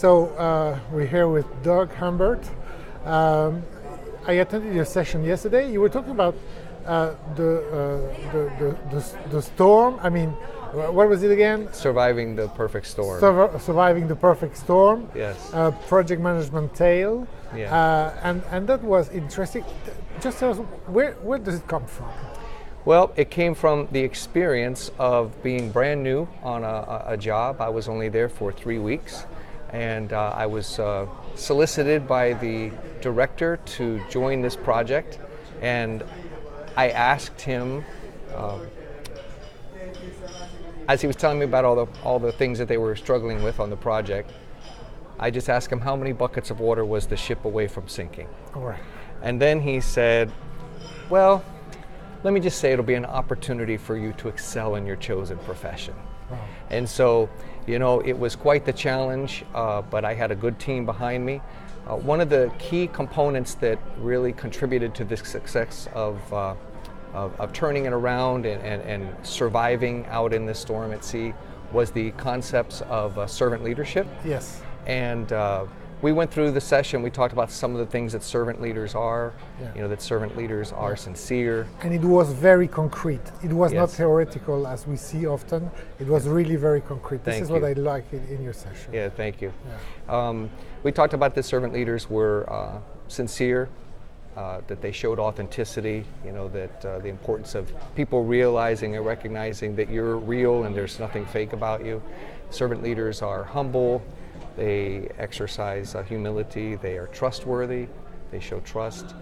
We're here with Doug Humbert. I attended your session yesterday. You were talking about the storm. I mean, what was it again? Surviving the perfect storm. Surviving the perfect storm. Yes. Project management tale. Yeah. And that was interesting. Just tell us, where does it come from? Well, it came from the experience of being brand new on a job. I was only there for 3 weeks, and I was solicited by the director to join this project, and I asked him, as he was telling me about all the things that they were struggling with on the project, I just asked him how many buckets of water was the ship away from sinking. All right. And then he said, well, let me just say it'll be an opportunity for you to excel in your chosen profession. Wow. And so, you know, it was quite the challenge, but I had a good team behind me. One of the key components that really contributed to the success of turning it around and surviving out in this storm at sea was the concepts of servant leadership. Yes. And we went through the session, we talked about some of the things that servant leaders are, you know, that servant leaders are sincere. And it was very concrete. It was not Yes. theoretical as we see often. It was really very concrete. This Thank is what you. I like in your session. Yeah, thank you. Yeah. We talked about the servant leaders were sincere, that they showed authenticity, you know, that the importance of people realizing and recognizing that you're real and there's nothing fake about you. Servant leaders are humble, they exercise humility, they are trustworthy, they show trust.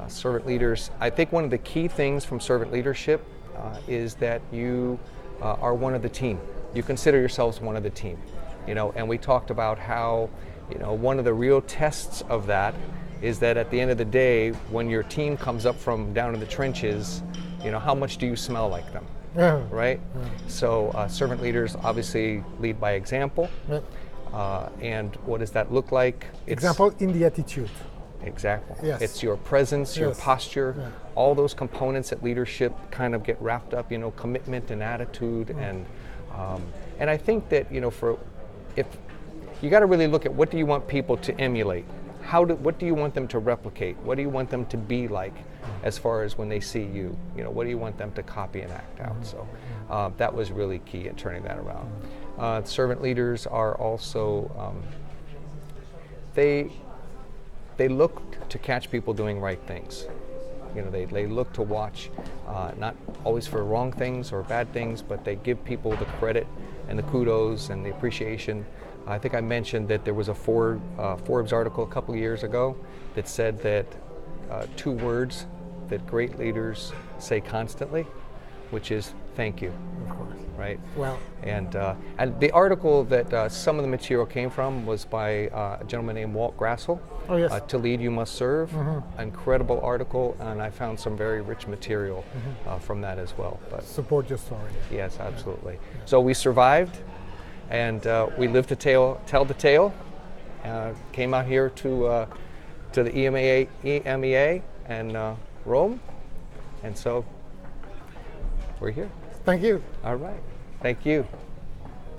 Servant leaders, I think one of the key things from servant leadership is that you are one of the team. You consider yourselves one of the team, you know, and we talked about how, you know, one of the real tests of that is that at the end of the day, when your team comes up from down in the trenches, you know, how much do you smell like them, right? Yeah. So servant leaders obviously lead by example. Yeah. And what does that look like? Example in the attitude. Exactly. Yes. It's your presence, your Yes. posture, Yeah. all those components that leadership kind of get wrapped up, you know, commitment and attitude. And I think that, you know, if you got to really look at what do you want people to emulate? What do you want them to replicate? What do you want them to be like as far as when they see you? You know, what do you want them to copy and act out? So that was really key in turning that around. Servant leaders are also, they look to catch people doing right things. You know, they look to watch, not always for wrong things or bad things, but they give people the credit and the kudos and the appreciation. I think I mentioned that there was a Forbes article a couple of years ago that said that 2 words that great leaders say constantly, which is thank you. Of course. Right? Well. And the article that some of the material came from was by a gentleman named Walt Grassel. Oh, yes. To Lead You Must Serve. Mm-hmm. Incredible article, and I found some very rich material from that as well. But Support your story. yes, absolutely. Yeah. So we survived, and we lived to tell the tale. Came out here to the EMEA and Rome, and so we're here. Thank you. All right. Thank you.